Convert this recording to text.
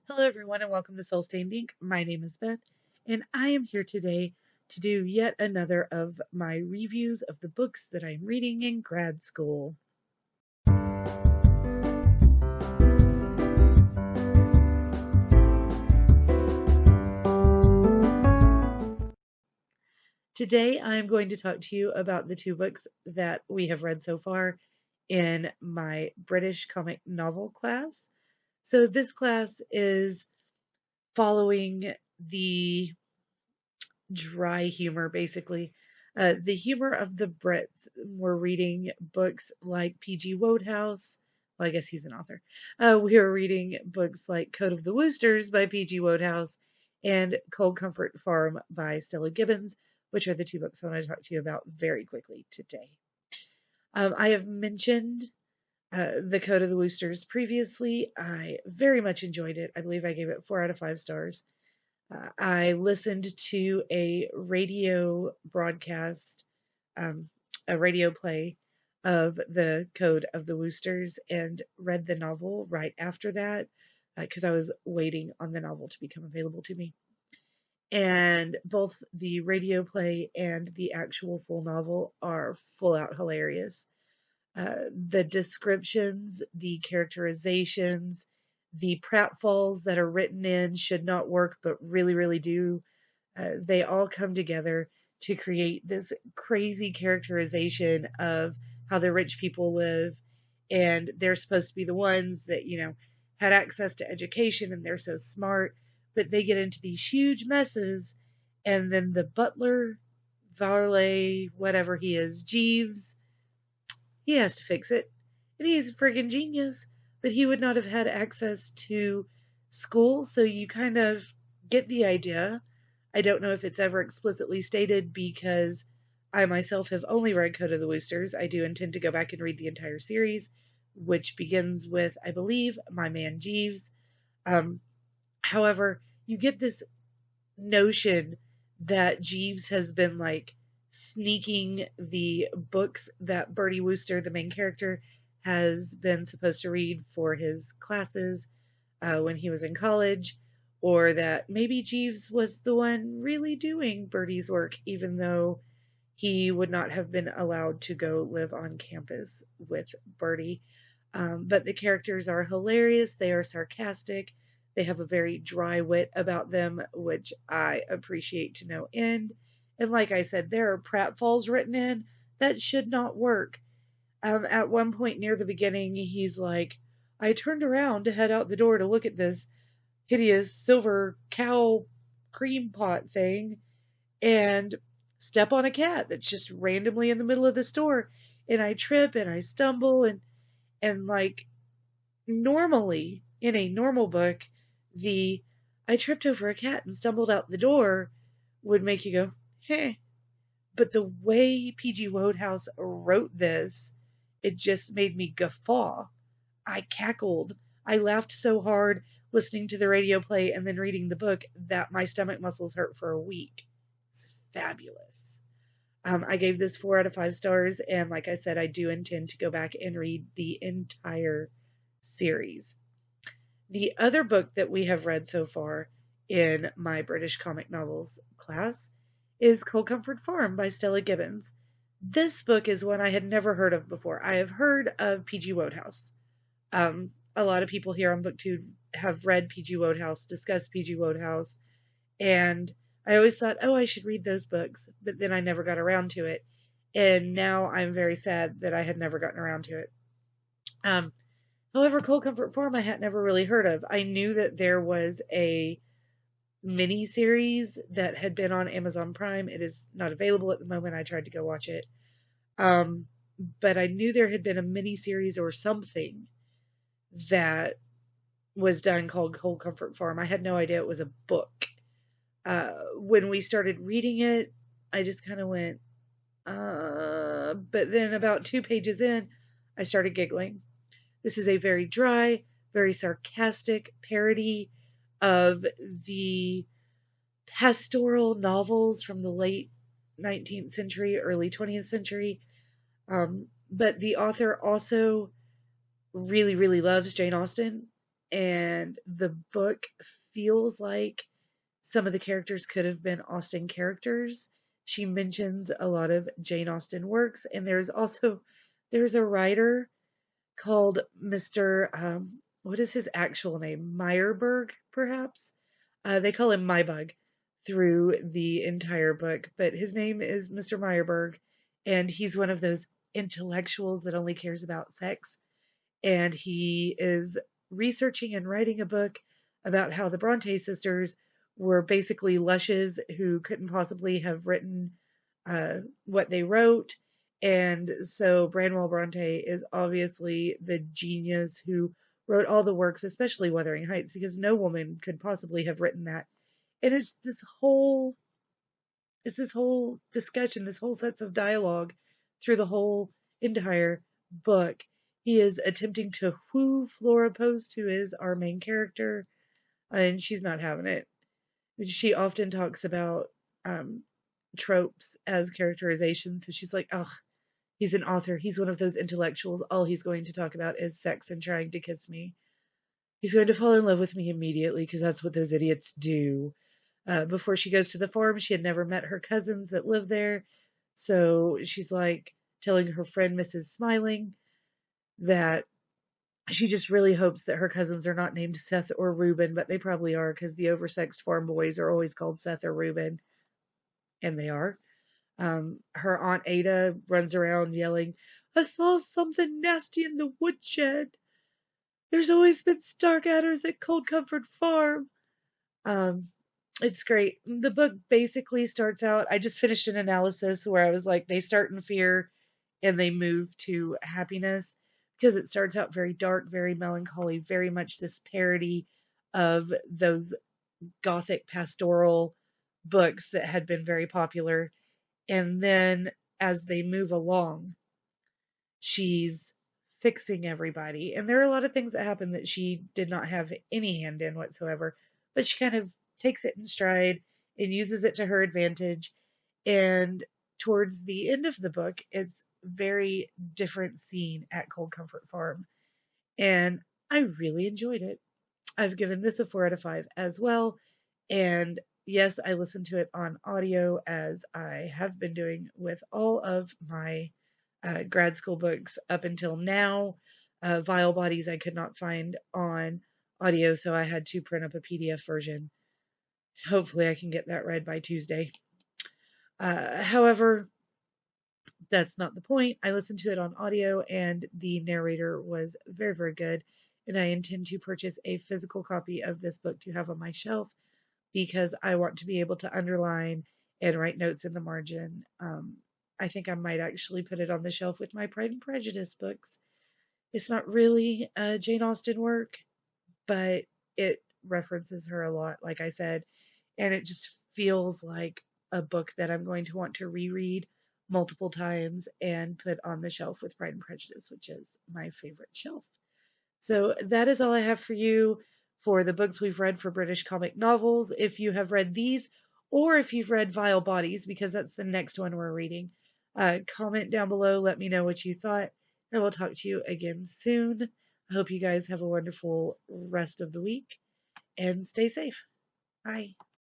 Hello, everyone, and welcome to Soul Stained Ink. My name is Beth, and I am here today to do yet another of my reviews of the books that I'm reading in grad school. Today, I'm going to talk to you about the two books that we have read so far in my British comic novel class. So, this class is following the dry humor, basically. The humor of the Brits. We're reading books like P.G. Wodehouse. Well, I guess he's an author. We are reading books like Code of the Woosters by P.G. Wodehouse and Cold Comfort Farm by Stella Gibbons, which are the two books I want to talk to you about very quickly today. I have mentioned the Code of the Woosters previously. I very much enjoyed it. I believe I gave it 4 out of 5 stars. I listened to a radio broadcast, a radio play of the Code of the Woosters and read the novel right after that because I was waiting on the novel to become available to me. And both the radio play and the actual full novel are full out hilarious. The descriptions, the characterizations, the pratfalls that are written in should not work but really, really do. They all come together to create this crazy characterization of how the rich people live. And they're supposed to be the ones that, had access to education and they're so smart, but they get into these huge messes. And then the butler, valet, whatever he is, Jeeves, he has to fix it. And he's a friggin' genius, but he would not have had access to school, so you kind of get the idea. I don't know if it's ever explicitly stated because I myself have only read Code of the Woosters. I do intend to go back and read the entire series, which begins with, I believe, my man Jeeves. However, you get this notion that Jeeves has been sneaking the books that Bertie Wooster, the main character, has been supposed to read for his classes when he was in college, or that maybe Jeeves was the one really doing Bertie's work, even though he would not have been allowed to go live on campus with Bertie. But the characters are hilarious. They are sarcastic. They have a very dry wit about them, which I appreciate to no end. And like I said, there are pratfalls written in that should not work. At one point near the beginning, he's like, I turned around to head out the door to look at this hideous silver cow cream pot thing and step on a cat that's just randomly in the middle of the store. And I trip and I stumble and normally in a normal book, I tripped over a cat and stumbled out the door would make you go, heh. But the way P.G. Wodehouse wrote this, it just made me guffaw. I cackled. I laughed so hard listening to the radio play and then reading the book that my stomach muscles hurt for a week. It's fabulous. I gave this 4 out of 5 stars, and like I said, I do intend to go back and read the entire series. The other book that we have read so far in my British comic novels class is Cold Comfort Farm by Stella Gibbons. This book is one I had never heard of before. I have heard of P.G. Wodehouse. A lot of people here on BookTube have read P.G. Wodehouse, discussed P.G. Wodehouse, and I always thought, oh, I should read those books, but then I never got around to it. And now I'm very sad that I had never gotten around to it. However, Cold Comfort Farm I had never really heard of. I knew that there was a mini series that had been on Amazon Prime. It is not available at the moment. I tried to go watch it. But I knew there had been a mini series or something that was done called Cold Comfort Farm. I had no idea it was a book. When we started reading it, I just kind of went, but then about 2 pages in, I started giggling. This is a very dry, very sarcastic parody of the pastoral novels from the late 19th century, early 20th century. But the author also really, really loves Jane Austen. and the book feels like some of the characters could have been Austen characters. She mentions a lot of Jane Austen works, and there's a writer called Mr. What is his actual name? Meyerberg, perhaps? They call him Mybug through the entire book, but his name is Mr. Meyerberg, and he's one of those intellectuals that only cares about sex. And he is researching and writing a book about how the Bronte sisters were basically lushes who couldn't possibly have written what they wrote. And so Branwell Bronte is obviously the genius who wrote all the works, especially Wuthering Heights, because no woman could possibly have written that. And it's this whole discussion, this whole sets of dialogue through the whole entire book. He is attempting to woo Flora Post, who is our main character, and she's not having it. She often talks about tropes as characterization, so she's like, "Oh, he's an author. He's one of those intellectuals. All he's going to talk about is sex and trying to kiss me. He's going to fall in love with me immediately because that's what those idiots do." Before she goes to the farm, she had never met her cousins that live there. So she's like telling her friend, Mrs. Smiling, that she just really hopes that her cousins are not named Seth or Reuben, but they probably are because the oversexed farm boys are always called Seth or Reuben, and they are. Her Aunt Ada runs around yelling, "I saw something nasty in the woodshed. There's always been stark adders at Cold Comfort Farm." Um, it's great. The book basically starts out, I just finished an analysis where I was like, they start in fear and they move to happiness because it starts out very dark, very melancholy, very much this parody of those gothic pastoral books that had been very popular. And then as they move along, she's fixing everybody. And there are a lot of things that happen that she did not have any hand in whatsoever, but she kind of takes it in stride and uses it to her advantage. And towards the end of the book, it's very different scene at Cold Comfort Farm. And I really enjoyed it. I've given this a 4 out of 5 as well. And yes, I listened to it on audio as I have been doing with all of my grad school books up until now. Vile Bodies I could not find on audio, so I had to print up a PDF version. Hopefully, I can get that read by Tuesday. However, that's not the point. I listened to it on audio, and the narrator was very, very good. And I intend to purchase a physical copy of this book to have on my shelf because I want to be able to underline and write notes in the margin. I think I might actually put it on the shelf with my Pride and Prejudice books. It's not really a Jane Austen work, but it references her a lot, like I said, and it just feels like a book that I'm going to want to reread multiple times and put on the shelf with Pride and Prejudice, which is my favorite shelf. So that is all I have for you for the books we've read for British comic novels. If you have read these, or if you've read Vile Bodies, because that's the next one we're reading, comment down below. Let me know what you thought, and we'll talk to you again soon. I hope you guys have a wonderful rest of the week, and stay safe. Bye.